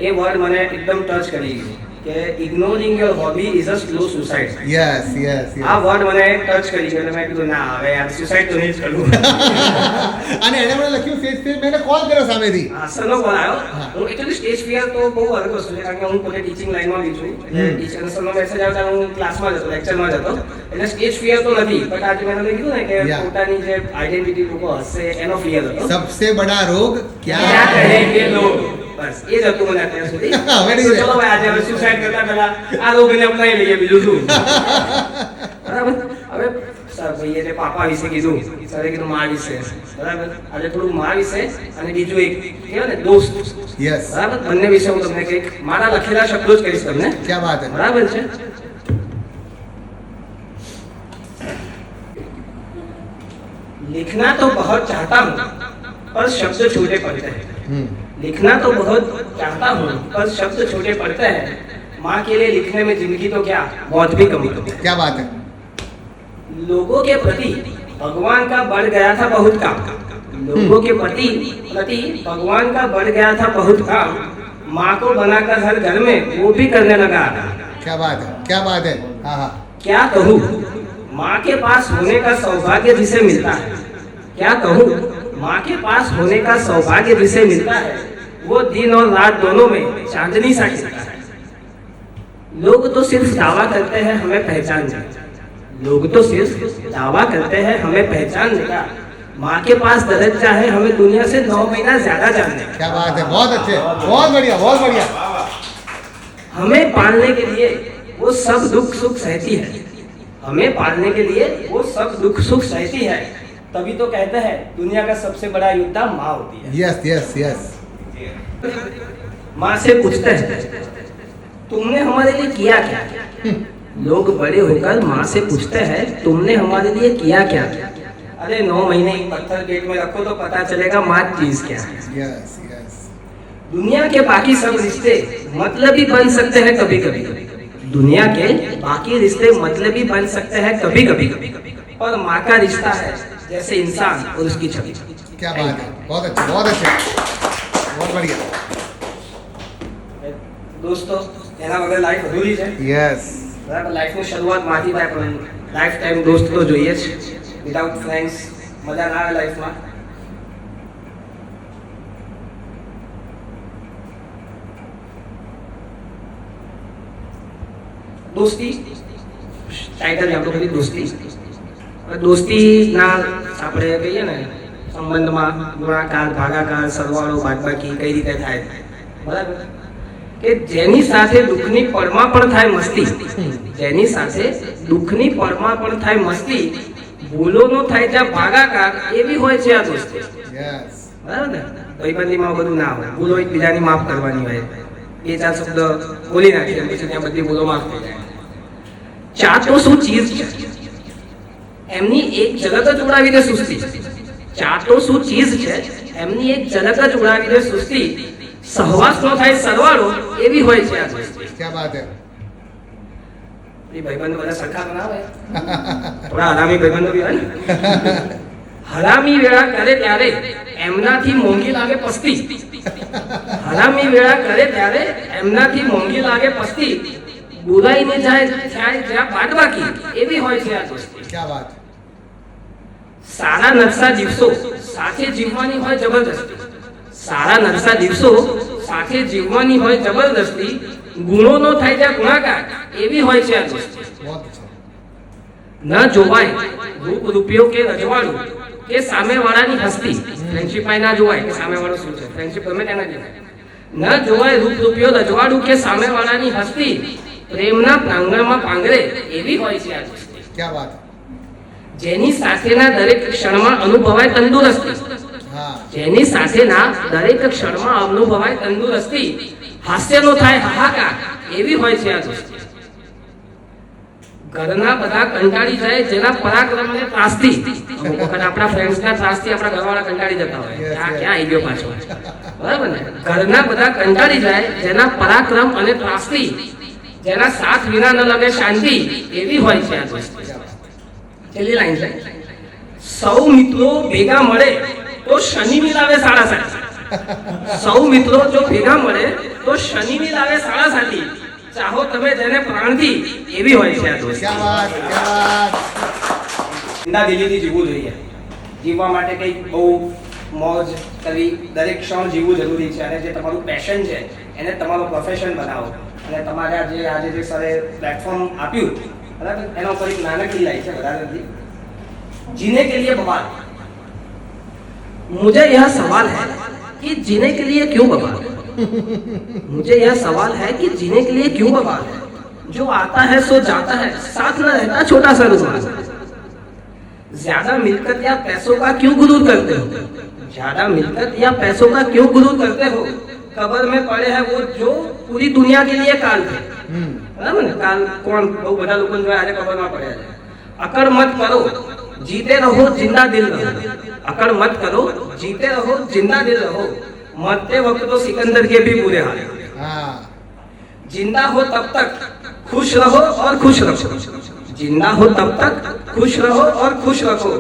એ વર્ડ મને એકદમ ટચ કરી ગયું. કે ignoring your hobby is a slow suicide. Yes yes આ વર્ડ મને ટચ કરી ગયો એટલે મેં કીધું ના હવે યાર સુસાઇડ તો નહીં જ કરવું. અને એને મને લખ્યું સ્ટેજ ફિયર, મેં એને કોલ કર્યો સામેથી. હા સરનો કોલ આવ્યો. હું એકચ્યુઅલી સ્ટેજ ફિયર તો બહુ અલગ વસ્તુ છે કારણ કે હું પોતે ટીચિંગ લાઈનમાં બી છું એટલે ટીચરનો સરનો મેસેજ આવતા હું ક્લાસમાં જતો લેક્ચરમાં જતો એટલે સ્ટેજ ફિયર તો નથી બટ આજે મેં તમને કીધું ને કે Yeah. પોતાની જે આઈડેન્ટિટી લોકો હશે એનો ફિયર હતો. સબસે બડા રોગ क्या ક્યાં कहेंगे लोग बस ये जब तुम મને અત્યાર સુધી હવે નહીં તો રહે. ચલો ભાઈ આજે હવે સુસાઇડ કરતા પહેલા આ રોગને અપનાવી લઈએ બીજું શું બરાબર. હવે સર ભાઈએ જે પાપા વિશે કીધું સરે કીધું મા વિશે બરાબર. આજે થોડું મા વિશે અને બીજું એક કહેવાય ને દોસ્ત યસ બરાબર. બંને વિશે હું તમને કંઈક મારા લખેલા શબ્દો જ કહીશ તમને ક્યાં વાત હે. बराबर है. लिखना तो बहुत चाहता हूँ पर शब्द छोटे पड़ते हैं. लिखना तो बहुत चाहता हूँ पर शब्द छोटे पड़ते हैं. माँ के लिए लिखने में जिंदगी तो क्या बहुत भी कम है. क्या बात है. लोगों के प्रति भगवान का बढ़ गया था बहुत काम. लोगों के प्रति भगवान का बढ़ गया था बहुत काम. माँ को बनाकर हर घर में वो भी करने लगा. क्या बात है, क्या बात है. हाँ हाँ क्या कहूँ माँ के पास होने का सौभाग्य जिसे मिलता है. क्या कहूँ माँ के पास होने का सौभाग्य जिसे मिलता है वो दिन और रात दोनों में चांदनी सा खिलता है. लोग तो सिर्फ दावा करते हैं हमें पहचानने. लोग तो सिर्फ दावा करते हैं हमें पहचानने का. माँ के पास दरज्जा है हमें दुनिया से 9 महीना ज्यादा जानने का. क्या बात है. बहुत अच्छे, बहुत बढ़िया, बहुत बढ़िया. हमें पालने के लिए वो सब दुख सुख सहती है. हमें पालने के लिए वो सब दुख सुख सहती है. तभी तो कहते हैं दुनिया का सबसे बड़ा योद्धा माँ होती है. Yes yes yes. माँ से पूछते हैं तुमने हमारे लिए किया क्या. लोग बड़े होकर माँ से पूछते हैं तुमने हमारे लिए किया क्या. अरे 9 महीने एक पत्थर पेट में रखो तो पता चलेगा माँ चीज क्या है. Yes yes. दुनिया के बाकी सब रिश्ते मतलबी बन सकते हैं कभी कभी. दुनिया के बाकी रिश्ते मतलबी बन सकते हैं कभी कभी पर माँ का रिश्ता है जैसे इंसान और उसकी छवि. क्या बात है. बहुत अच्छे, बहुत अच्छे, बहुत बढ़िया. दोस्तों એના વગર લાઈફ અધૂરી છે. यस. બરાબર. લાઈફની શરૂઆત માંથી થાય પણ લાઈફ ટાઈમ દોસ્ત તો જોઈએ જ. વિધાઉટ ફ્રેન્ડ્સ મજા ના આવે લાઈફમાં. દોસ્તી ટાઇટલ આપણું ખાલી દોસ્તી. દોસ્તીના આપણે કહીએ ને સંબંધમાં ગુણાકાર ભાગાકાર સરવાળો બાદબાકી કઈ રીતે થાય બરાબર. કે જેની સાથે દુઃખની પળમાં પણ થાય મસ્તી. જેની સાથે દુઃખની પળમાં પણ થાય મસ્તી. ભૂલોનો થાય ત્યાં ભાગાકાર એવી હોય છે આ દોસ્તી. यस. બરાબર ને. ભાઈબંધીમાં બધું ના હોય. ભૂલો એકબીજાની માફ કરવાની હોય. 2-4 શબ્દ બોલી નાખીએ પછી ત્યાં બધી ભૂલો માફ થઈ જાય. ચા તો શું ચીજ છે એમની એક ઝલક જ ઉડાવીને સુસ્તી. ચા તો શું ચીજ છે એમની એક ઝલક જ ઉડાવીને સુસ્તી. સહવાસ નો થાય સરવાળો એવી હોય છે આ દોસ્તી. क्या बात है. એ ભાઈબંધો બધા સરખા તો ના હોય. થોડા હરામી ભાઈબંધો બી હોય ને. હરામી વેળા કરે ત્યારે એમનાથી મોંઘી લાગે પસ્તી. હરામી વેળા કરે ત્યારે એમનાથી મોંઘી લાગે પસ્તી. બુરાઈને જાય થાય જ્યાં બાદબાકી એવી હોય છે આ દોસ્તી. क्या बात. સારા નરસા દિવસો સાથે જીવવાની હોય જબરદસ્તી. સારા નરસા દિવસો સાથે જીવવાની હોય જબરદસ્તી. ગુણો નો થાય ત્યાં ગુણાકાર એવી હોય છે આ દોસ્તી. बहुत अच्छा. ન જોવાય રૂપ રૂપિયો કે રજવાડું કે સામેવાળાની હસ્તી. ફ્રેન્ડશિપ માં ના જોવાય કે સામેવાળો શું છે. ફ્રેન્ડશિપ ગમે તેના જેવી. ન જોવાય રૂપ રૂપિયો રજવાડું કે સામેવાળાની હસ્તી. પ્રેમના પ્રાંગણમાં પાંગરે એવી હોય છે આ દોસ્તી. क्या बात. જેની સાથેના દરેક ક્ષણમાં અનુભવાય તંદુરસ્તી. हाँ. જેની સાથેના દરેક ક્ષણમાં અનુભવાય તંદુરસ્તી. હાસ્યનો થાય હાહાકાર એવી હોય છે આ દોસ્તી. ઘરના બધા કંટાળી જાય જેના પરાક્રમ અને ત્રાસથી. અમુક વખત આપણા ફ્રેન્ડ્સના ત્રાસથી આપણા ઘરવાળા કંટાળી જતા હોય આ ક્યાં આવી ગયો પાછો. બરાબર ને. ઘરના બધા કંટાળી જાય જેના પરાક્રમ અને ત્રાસથી. જેના સાથ વિના ન લગે શાંતિ એવી હોય છે આ દોસ્તી. છેલ્લી લાઈન છે. સૌ મિત્રો ભેગા મળે તો શનિ મિલાવે સાડા સાતી. સૌ મિત્રો જો ભેગા મળે તો શનિ મિલાવે સાડા સાતી. ચાહો તમે જેને પ્રાણથી એવી હોય છે આ દોસ્તી. क्या बात, क्या बात. જિંદા દિલીથી જીવવું જોઈએ. જીવવા માટે કંઈક બહુ મોજ કરવી, દરેક ક્ષણ જીવવું જરૂરી છે. અને જે તમારું પેશન છે એને તમારો પ્રોફેશન બનાવો. અને તમારા જે આજે જે સરે પ્લેટફોર્મ આપ્યું બરાબર, એના ઉપર એક નાનકડી લાઈ છે, વધારે નથી. जीने के लिए बवाल. मुझे यह सवाल है कि जीने के लिए क्यों बवाल. मुझे यह सवाल है कि जीने के लिए क्यों बवाल. जो आता है सो जाता है, साथ न रहता छोटा सा रुमाल. ज्यादा मिलकत या पैसों का क्यों गुरूर करते हो. ज्यादा मिलकत या पैसों का क्यों गुरूर करते हो. कब्र में पड़े हैं वो जो पूरी दुनिया के लिए काल थे. बराबर ने. काल कौन બહુ બધા લોકો જો આજે કબરમાં પડ્યા છે. અકड़ मत करो, जीते रहो, जिंदा दिल रहो. अकड़ मत करो, जीते रहो, जिंदा दिल रहो. मरते वक्त तो सिकंदर के भी बुरे हाल. हाँ. जिंदा हो तब तक खुश रहो और खुश रखो. जिंदा हो तब तक खुश रहो और खुश रखो.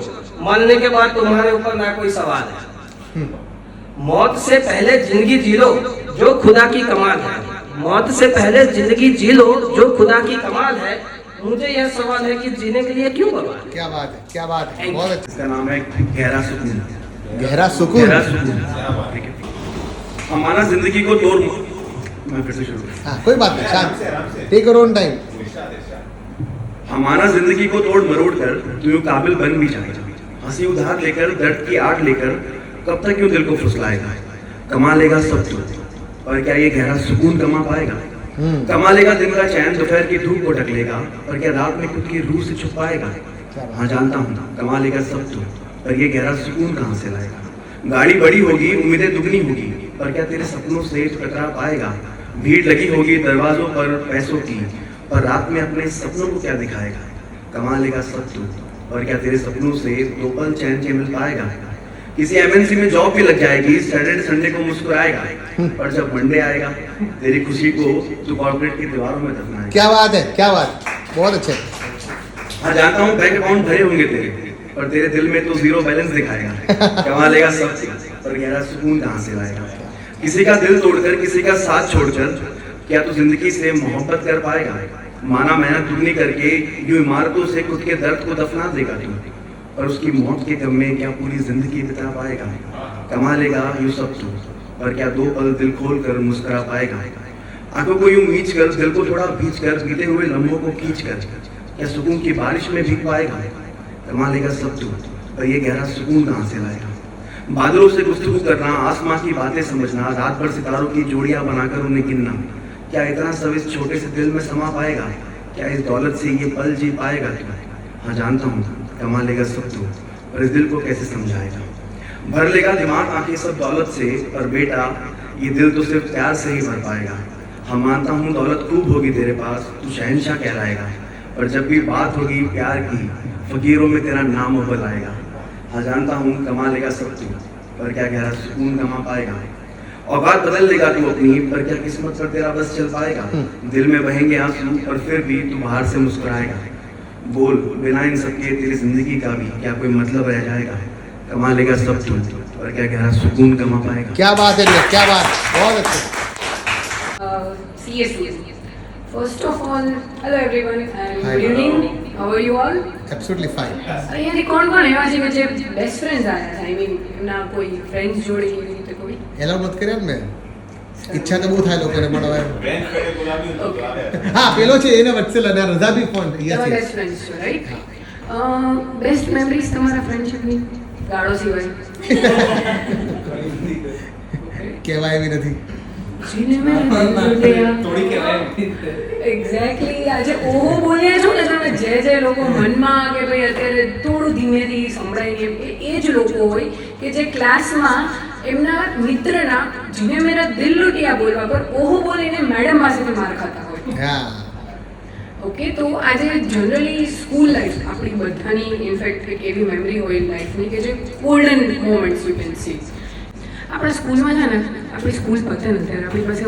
मरने के बाद तुम्हारे ऊपर ना कोई सवाल है. मौत से पहले जिंदगी जी लो जो खुदा की कमाल है. मौत से पहले जिंदगी जी लो जो खुदा की कमाल है. मुझे यह सवाल है कि जीने के लिए क्यों बवाल. क्या बात है, क्या बात है. बहुत अच्छा. इसका नाम है गहरा सुकून. गहरा सुकून. गहरा सुकून. हमारा जिंदगी को तोड़, मैं फिर से शुरू करूं. हाँ, कोई बात नहीं, शांत. Take your own time. हमारा जिंदगी को तोड़ मरोड़ कर तू यूं काबिल बन भी जाएगा. हंसी उधार लेकर, दर्द की आग लेकर कब तक यूं दिल को फुसलाएगा. कमा लेगा सब तू, और क्या ये गहरा सुकून कमा पाएगा. कमा लेगा दिन का चैन, दोपहर की धूप को ढक लेगा, पर क्या रात में खुद की रूह से छुपाएगा. हाँ जानता हूँ कमा लेगा सब तू, पर ये गहरा सुकून कहाँ से लाएगा. गाड़ी बड़ी होगी, उम्मीदें दुगनी होगी, पर क्या तेरे सपनों से टकरा पाएगा. भीड़ लगी होगी दरवाजों पर पैसों की, पर रात में अपने सपनों को क्या दिखाएगा. कमा लेगा सब तू, और क्या तेरे सपनों से दो पल चैन के मिल पाएगा. किसी एमएनसी में जॉब भी लग जाएगी, सैटरडे संडे को मुस्कुराएगा, पर जब मंडे आएगा तेरी खुशी को तू कॉर्पोरेट की दीवारों में दफनाएगा. क्या बात है, क्या बात. बहुत अच्छे. हाँ जानता हूँ बैंक अकाउंट भरे होंगे तेरे, पर तेरे दिल में तो जीरो बैलेंस दिखाएगा. कमा लेगा सब, पर गहरा सुकून कहाँ से लाएगा. किसी का दिल तोड़कर, किसी का साथ छोड़कर क्या तू जिंदगी से मोहब्बत कर पाएगा. माना मेहनत दुगनी करके यूं इमारतों से खुद के दर्द को दफना देगा तू, और उसकी मौत के गम में क्या पूरी जिंदगी बिता पाएगा. कमा लेगा यूं सब तू, पर क्या दो पल दिल खोल कर मुस्कुरा पाएगा. आंखों को यूं मीच कर, दिल को थोड़ा भींच कर, बीते हुए लम्हों को खींच कर क्या सुकून की बारिश में भीग पाएगा. कमा लेगा सब तू, पर ये गहरा सुकून कहाँ से लाएगा. बादलों से गुफ्तगू करना, आसमां की बातें समझना, रात भर सितारों की जोड़ियां बनाकर उन्हें गिनना, क्या इतना सब इस छोटे से दिल में समा पाएगा. क्या इस दौलत से ये पल जी पाएगा तू. हाँ जानता हूँ कमा लेगा सब तू, पर इस दिल को कैसे समझाएगा. भर लेगा दिमाग आंखें सब दौलत से, पर बेटा ये दिल तो सिर्फ प्यार से ही भर पाएगा. हम मानता हूँ दौलत खूब होगी तेरे पास, तू शहंशाह कहलाएगा, पर जब भी बात होगी प्यार की, फकीरों में तेरा नाम उबल आएगा. हाँ जानता हूँ कमा लेगा सब तू, पर क्या गहरा सुकून कमा पाएगा. औकात बदल लेगा तू अपनी, पर क्या किस्मत पर तेरा बस चल पाएगा. दिल में बहेंगे आंसू, पर फिर भी तू बाहर से मुस्कुराएगा. बोल बिना इन सबके तेरी जिंदगी का भी क्या कोई मतलब रह जाएगा. कमा लेगा सब तू, और क्या गहरा सुकून कमा पाएगा. क्या बात है भैया, क्या बात. बहुत अच्छे. Seriously. First of all, hello everyone and Hi. good evening. How are you all? Absolutely fine. અહીંયાથી કોણ કોણ એવા છે કે જે બેસ્ટ ફ્રેન્ડ્સ આવ્યા છે? આઈ મીન એમના કોઈ ફ્રેન્ડ્સ જોડે એવી રીતે કોઈ? એલાઉ નથી કર્યા ને મેં. ઈચ્છા તો બહુ થાય લોકોને મળવા. હા પેલો છે એને વત્સલ અને રઝા બી ફોન. તમારા બેસ્ટ ફ્રેન્ડ્સ છો રાઈટ? બેસ્ટ મેમરીઝ તમારા ફ્રેન્ડશિપની ગાળો સિવાય કહેવાય એવી નથી. જીને મેં થોડી કહેવાય એક્ઝેક્ટલી. આજે ઓહો બોલ્યા છો ને તમે, જે લોકો મનમાં કે ભાઈ અત્યારે થોડું ધીમેથી સંભળાય એ જ લોકો હોય કે જે ક્લાસમાં એમના મિત્રના જીને મેરા દિલ લૂંટિયા બોલવા પર ઓહો બોલીને મેડમ પાસેથી માર ખાતા હોય. હા. ઓકે, તો આજે જનરલી સ્કૂલ લાઈફ આપણી બધાની ઇનફેક્ટ એક એવી મેમરી હોય લાઈફની કે જે golden moments you can see. આપણા સ્કૂલમાં છે ને, આપણી સ્કૂલ પતે ને ત્યારે આપણી પાસે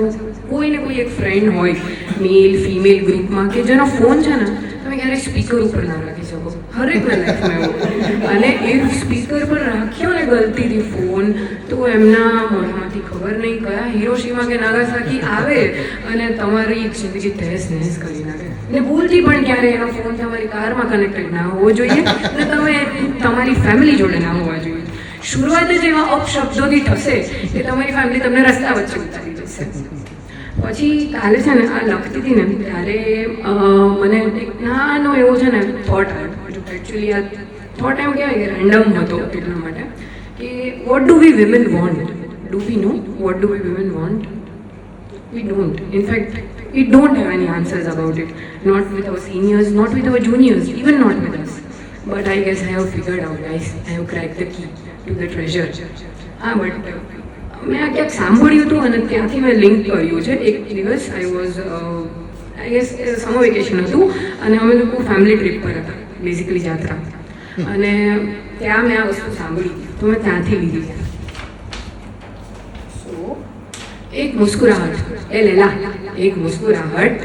કોઈ ને કોઈ એક ફ્રેન્ડ હોય મેલ ફિમેલ ગ્રુપમાં કે જેનો ફોન છે ને તમે ક્યારેય સ્પીકર ઉપર ના રાખી શકો. હરેકના લાઈફમાં એવું. અને એ સ્પીકર પર રાખ્યો ને ગલતીથી ફોન, તો એમના મોઢામાંથી ખબર નહીં કયા હિરોશીમા કે નાગાસાકી આવે અને તમારી જિંદગી તહેસ નહેસ કરી નાખે. ને ભૂલથી પણ ક્યારે એનો ફોન તમારી કારમાં કનેક્ટેડ ના હોવો જોઈએ અને તમે તમારી ફેમિલી જોડે ના હોવા જોઈએ. શરૂઆત જ એવા અપશબ્દોથી થશે કે તમારી ફેમિલી તમને રસ્તા વચ્ચે ઉતારી જશે. પછી કાલે છે ને આ લખતી હતી ને ત્યારે મને એક નાનો એવો છે ને થોટ આવ્યો. એકચ્યુઅલી આ થોટ એમ કહેવાય કે રેન્ડમ હતો એટલા માટે કે what do we women want? Do we know what do we women want? We don't. In fact, we don't have any answers about it. Not with our seniors, not with our juniors, even not with us. But I guess I have figured out, guys. I have cracked the key to the treasure. But મેં આ ક્યાંક સાંભળ્યું હતું અને ત્યાંથી મેં link કર્યું છે. એક દિવસ આઈ ગેસ સમર વેકેશન હતું અને અમે લોકો ફેમિલી ટ્રીપ પર હતા, બેઝિકલી યાત્રા. અને ત્યાં મેં આ વસ્તુ સાંભળી તો મેં ત્યાંથી લીધી છે. एक मुस्कुराहट, ए लैला, एक मुस्कुराहट,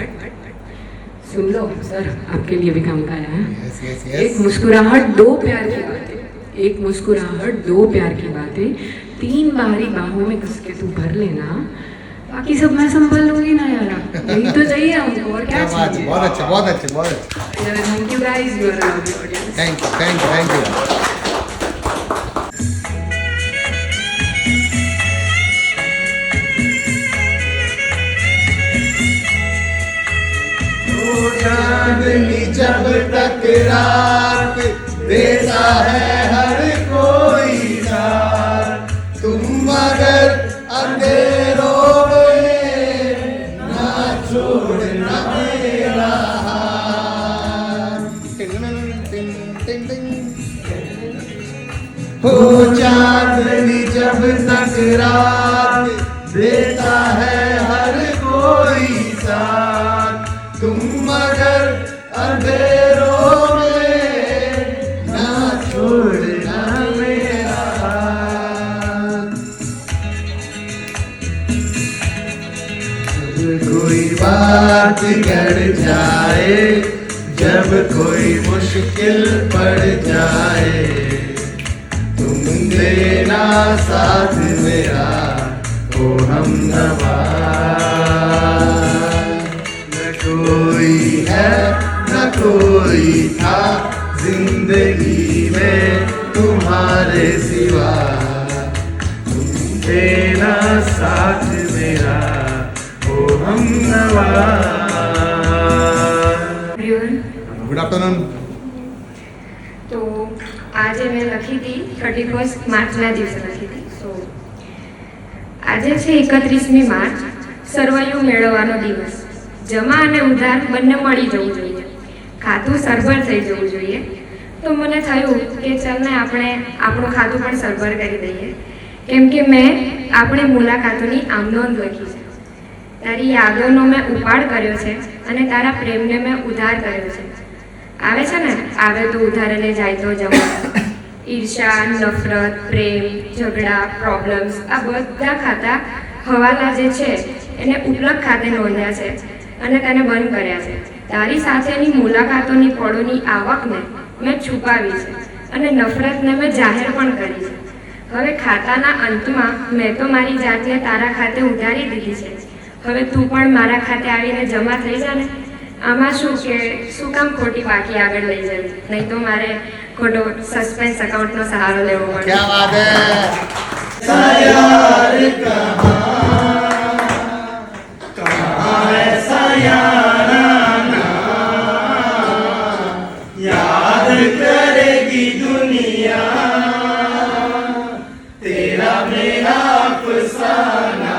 सुन लो सर, आपके लिए भी काम का आया है. Yes, yes, yes. एक मुस्कुराहट दो प्यार की बातें, एक मुस्कुराहट दो प्यार की बातें, 3 बारी बाहों में घुस के तू भर लेना, बाकी सब मैं संभाल लूंगी ना यार. यही तो चाहिए हमको, और क्या क्या बात है, चाहिए. बहुत अच्छा, बहुत अच्छा, बहुत अच्छा. Thank you guys, you are lovely audience. Thank you, thank you, thank you. चांदनी जब तक रात देता है हर कोई साथ, तुम मगर अंधेरों में ना छोड़ना मेरा हाथ. हो चांदनी जब तक रात देता है हर कोई साथ, तुम मगर अंधेरों में ना छोड़ना मेरा हाथ. जब कोई बात कर जाए, जब कोई मुश्किल पड़ जाए, तुम देना साथ मेरा ओ हमनवा. कोई है न कोई था जिंदगी में तुम्हारे सिवा, तुम देना साथ मेरा ओ हमनवा. Good afternoon. તો આજે મેં લખી હતી 31 માર્ચના દિવસે લખી હતી. સો આજે છે 31મી માર્ચ, સર્વૈયું મેળવવાનો દિવસ. જમા અને ઉધાર બંને મળી જવું જોઈએ, ખાતું સરભર થઈ જવું જોઈએ. તો મને થયું કે ચાલ ને આપણે આપણું ખાતું પણ સરભર કરી દઈએ, કેમ કે મેં આપણી મુલાકાતોની આમનોંધ લખી છે. તારી યાદોનો મેં ઉપાડ કર્યો છે અને તારા પ્રેમને મેં ઉધાર કર્યો છે. આવે છે ને, આવે તો ઉધાર અને જાય તો જમા. ઈર્ષા, નફરત, પ્રેમ, ઝઘડા, પ્રોબ્લેમ્સ, આ બધા ખાતા હવાલા જે છે એને ઉપલબ્ધ ખાતે નોંધ્યા છે અને તેને બંધ કર્યા છે. તારી સાથેની મુલાકાતોની પળોની આવકને મેં છુપાવી છે અને નફરતને મેં જાહેર પણ કરી છે. હવે ખાતાના અંતમાં મેં તો મારી જાતને તારા ખાતે ઉધારી દીધી છે. હવે તું પણ મારા ખાતે આવીને જમા થઈ જા ને. આમાં શું કે શું કામ ખોટી બાકી આગળ લઈ જવી, નહીં તો મારે ખોટો સસ્પેન્સ એકાઉન્ટનો સહારો લેવો પડે. क्या बात है. याद करेगी दुनिया तेरा मेरा अफसाना,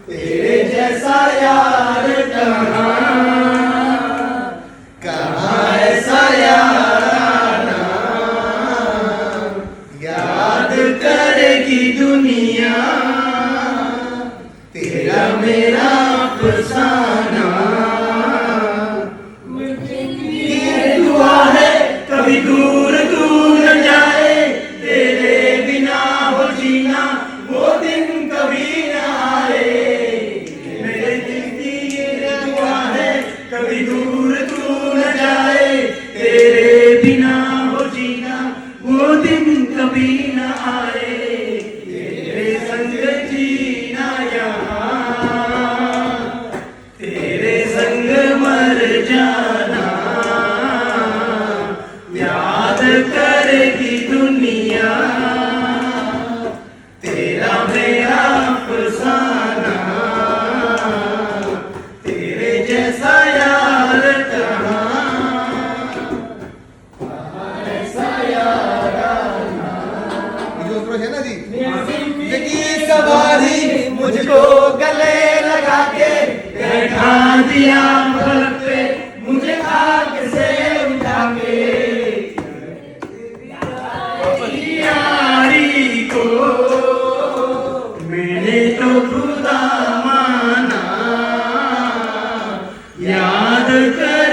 तेरे जैसा यार कहाँ ऐसा याराना. याद करेगी दुनिया तेरा मेरा अफसाना. कभी दूर दूर न जाए, तेरे बिना हो जीना वो दिन कभी न आए. मेरे दिल की ये दुआ है, कभी दूर दूर न जाए, दिया फलक पे मुझे खाक से उठा के, यारी को मैंने तो खुदा माना, याद कर